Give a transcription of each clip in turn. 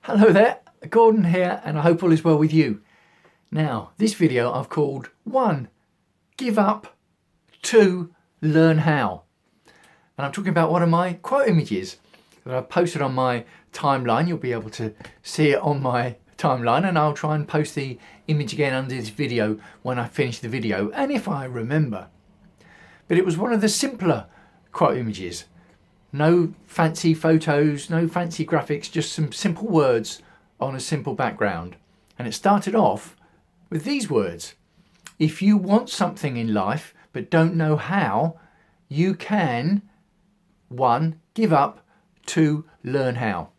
Hello there, Gordon here, and I hope all is well with you. Now, this video I've called 1. Give up, 2. Learn how. And I'm talking about one of my quote images that I've posted on my timeline. You'll be able to see it on my timeline, and I'll try and post the image again under this video when I finish the video, and if I remember. But it was one of the simpler quote images. No fancy photos, no fancy graphics, just some simple words on a simple background. And it started off with these words. If you want something in life but don't know how, you can 1. Give up, 2. Learn how.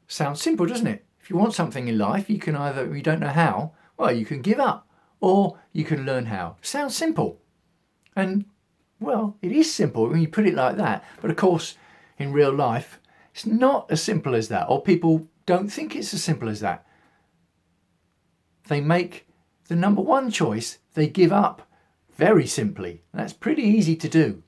Sounds simple, doesn't it? If you want something in life, you can either, you don't know how, well, you can give up, or you can learn how. Sounds simple. And well, it is simple when you put it like that, but of course, in real life, it's not as simple as that, or people don't think it's as simple as that. They make the number one choice, they give up very simply. That's pretty easy to do.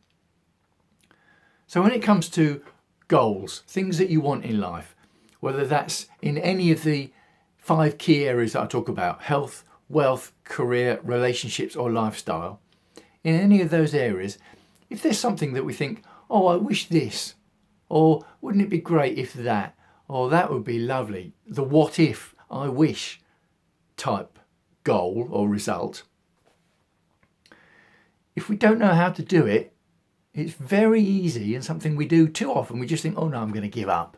So when it comes to goals, things that you want in life, whether that's in any of the 5 key areas that I talk about, health, wealth, career, relationships, or lifestyle, in any of those areas, if there's something that we think, oh, I wish this, or wouldn't it be great if that, or that would be lovely, the what if, I wish type goal or result, if we don't know how to do it, it's very easy, and something we do too often, we just think, oh no, I'm going to give up.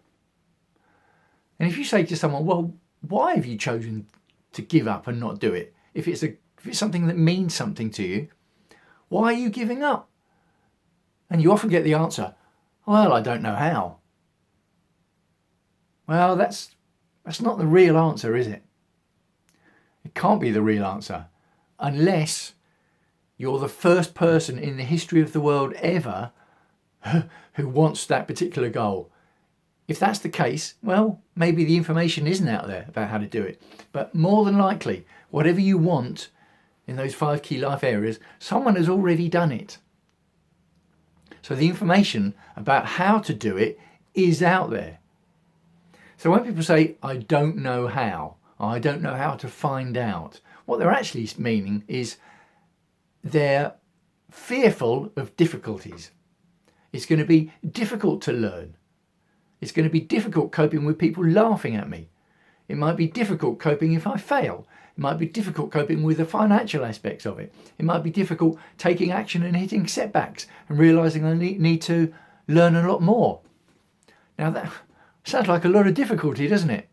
And if you say to someone, well, why have you chosen to give up and not do it? If it's something that means something to you, why are you giving up? And you often get the answer, well, I don't know how. Well, that's not the real answer, is it? It can't be the real answer unless you're the first person in the history of the world ever who wants that particular goal. If that's the case, well, maybe the information isn't out there about how to do it. But more than likely, whatever you want in those 5 key life areas, someone has already done it. So the information about how to do it is out there. So when people say, I don't know how, I don't know how to find out, what they're actually meaning is they're fearful of difficulties. It's going to be difficult to learn. It's going to be difficult coping with people laughing at me. It might be difficult coping if I fail. It might be difficult coping with the financial aspects of it. It might be difficult taking action and hitting setbacks and realising I need to learn a lot more. Now that sounds like a lot of difficulty, doesn't it?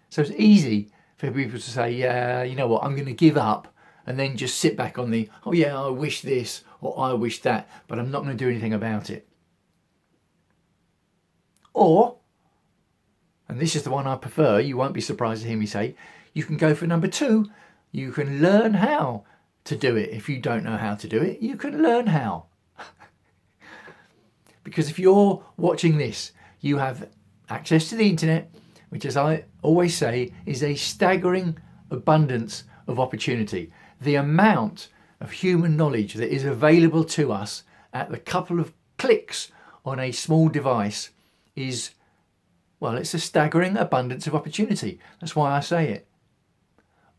So it's easy for people to say, yeah, you know what, I'm going to give up, and then just sit back on the, oh yeah, I wish this or I wish that, but I'm not going to do anything about it. Or, and this is the one I prefer, you won't be surprised to hear me say, you can go for number 2. You can learn how to do it. If you don't know how to do it, you can learn how. Because if you're watching this, you have access to the internet, which, as I always say, is a staggering abundance of opportunity. The amount of human knowledge that is available to us at the couple of clicks on a small device is, well, it's a staggering abundance of opportunity. That's why I say it.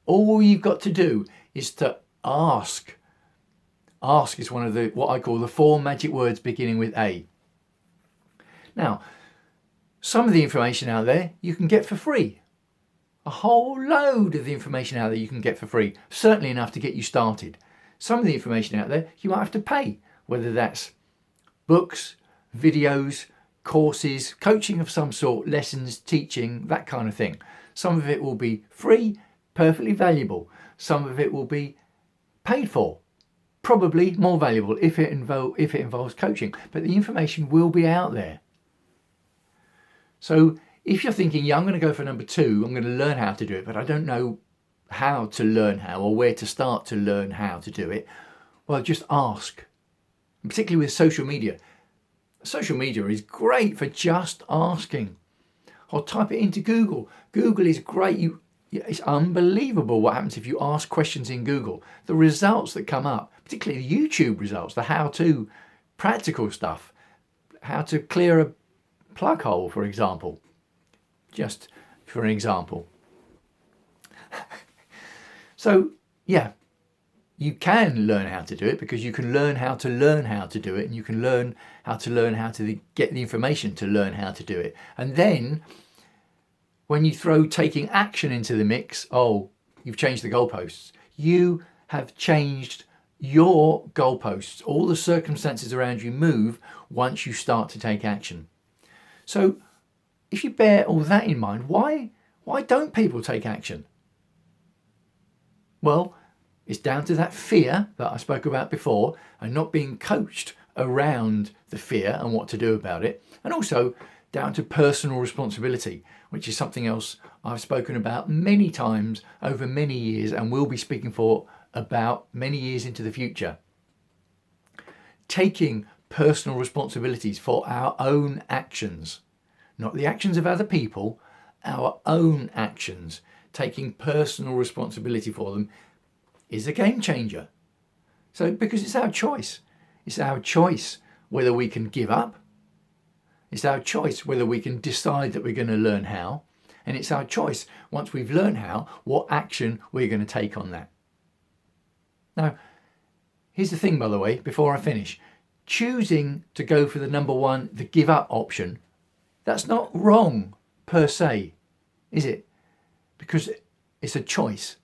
All you've got to do is to ask. Ask is one of what I call the 4 magic words beginning with A. Now, some of the information out there you can get for free. A whole load of the information out there you can get for free. Certainly enough to get you started. Some of the information out there you might have to pay, whether that's books, videos, courses, coaching of some sort, lessons, teaching, that kind of thing. Some of it will be free, perfectly valuable. Some of it will be paid for, probably more valuable if it involves coaching. But the information will be out there. So if you're thinking, yeah, I'm going to go for number 2, I'm going to learn how to do it, but I don't know how to learn how or where to start to learn how to do it, well, just ask. And particularly with social media. Social media is great for just asking. Or type it into Google. Google is great. It's unbelievable what happens if you ask questions in Google. The results that come up, particularly the YouTube results, the how-to practical stuff, how to clear plug hole, for example. Just for an example. So, yeah, you can learn how to do it because you can learn how to learn how to do it, and you can learn how to get the information to learn how to do it. And then when you throw taking action into the mix, oh, you've changed the goalposts. You have changed your goalposts. All the circumstances around you move once you start to take action. So if you bear all that in mind, why don't people take action? Well, it's down to that fear that I spoke about before, and not being coached around the fear and what to do about it, and also down to personal responsibility, which is something else I've spoken about many times over many years and will be speaking for about many years into the future. Taking personal responsibilities for our own actions, not the actions of other people, our own actions, taking personal responsibility for them is a game changer. So, because it's our choice. It's our choice whether we can give up. It's our choice whether we can decide that we're going to learn how. And it's our choice, once we've learned how, what action we're going to take on that. Now, here's the thing, by the way, before I finish. Choosing to go for the number one, the give up option, that's not wrong per se, is it? Because it's a choice.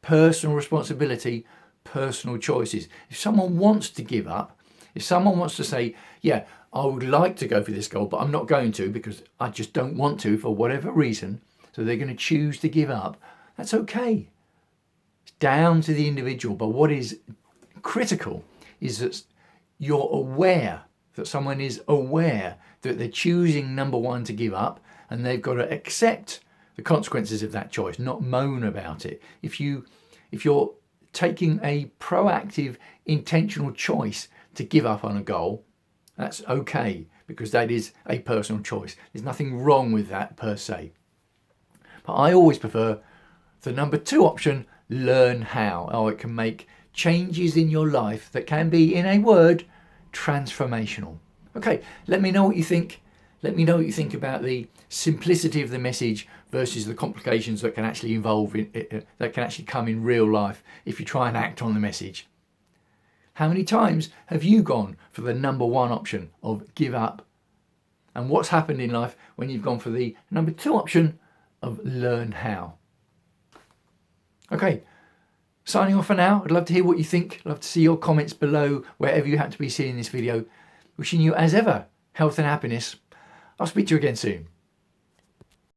Personal responsibility, personal choices. If someone wants to give up, if someone wants to say, yeah, I would like to go for this goal, but I'm not going to because I just don't want to for whatever reason, so they're going to choose to give up, that's okay. It's down to the individual. But what is critical is that you're aware, that someone is aware that they're choosing number one to give up, and they've got to accept the consequences of that choice, not moan about it. If you're taking a proactive, intentional choice to give up on a goal, that's okay, because that is a personal choice. There's nothing wrong with that per se. But I always prefer the number two option, learn how. Oh, it can make changes in your life that can be, in a word, transformational. Okay, let me know what you think. Let me know what you think about the simplicity of the message versus the complications that can actually involve that can actually come in real life if you try and act on the message. How many times have you gone for the number one option of give up? And what's happened in life when you've gone for the number two option of learn how? Okay, signing off for now. I'd love to hear what you think. I'd love to see your comments below wherever you happen to be seeing this video. Wishing you, as ever, health and happiness. I'll speak to you again soon.